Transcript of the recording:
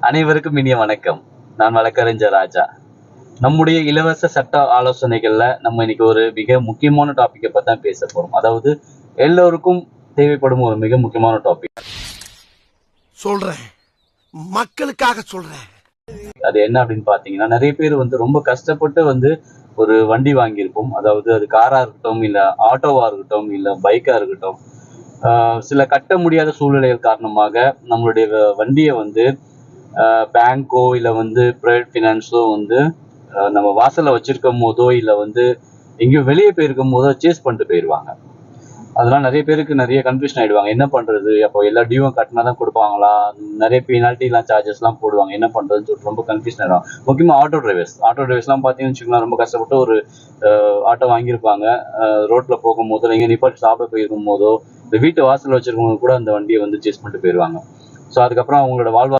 அனைவருக்கும் இனிய வணக்கம். நான் வழக்கறிஞர் ராஜா. நம்முடைய இலவச சட்ட ஆலோசனைகள்ல நம்ம இன்னைக்கு ஒரு மிக முக்கியமான டாபிக்கை பத்தி தான் பேச போறோம். அதாவது எல்லோருக்கும் தேவைப்படும் ஒரு மிக முக்கியமான டாபிக். சொல்றேன், மக்களுக்காக சொல்றேன். அது என்ன அப்படின்னு பாத்தீங்கன்னா, நிறைய பேர் ரொம்ப கஷ்டப்பட்டு ஒரு வண்டி வாங்கியிருப்போம். அதாவது அது காரா இருக்கட்டும், இல்ல ஆட்டோவா இருக்கட்டும், இல்ல பைக்கா இருக்கட்டும். சில கட்ட முடியாத சூழ்நிலைகள் காரணமாக நம்மளுடைய வண்டியை பேங்கோ இல்ல பிரைவேட் ஃபினான்ஸோ நம்ம வாசல்ல வச்சிருக்கும் போதோ இல்ல எங்கேயோ வெளியே போயிருக்கும் போதோ சேஸ் பண்ணிட்டு போயிடுவாங்க. அதனால நிறைய பேருக்கு நிறைய கன்ஃபியூஷன் ஆயிடுவாங்க. என்ன பண்றது, அப்போ எல்லா டியூவும் கட்டினா தான் கொடுப்பாங்களா, நிறைய பெனால்ட்டி எல்லாம் சார்ஜஸ் எல்லாம் போடுவாங்க, என்ன பண்றதுன்னு சொல்லிட்டு ரொம்ப கன்ஃபியூஷன் ஆயிடும். முக்கியமா ஆட்டோ டிரைவர்ஸ் எல்லாம் பாத்தீங்கன்னு வச்சுக்கோங்களேன், ரொம்ப கஷ்டப்பட்டு ஒரு ஆட்டோ வாங்கியிருப்பாங்க. ரோட்ல போகும் போதோ எங்க நிப்பாட்டி சாப்பிட போயிருக்கும் போதோ இந்த வீட்டு வாசல் வச்சிருக்கவங்க கூட அந்த வண்டியை சேஸ் பண்ணிட்டு போயிடுவாங்க. ஸோ அதுக்கப்புறம் அவங்களோட வாழ்வா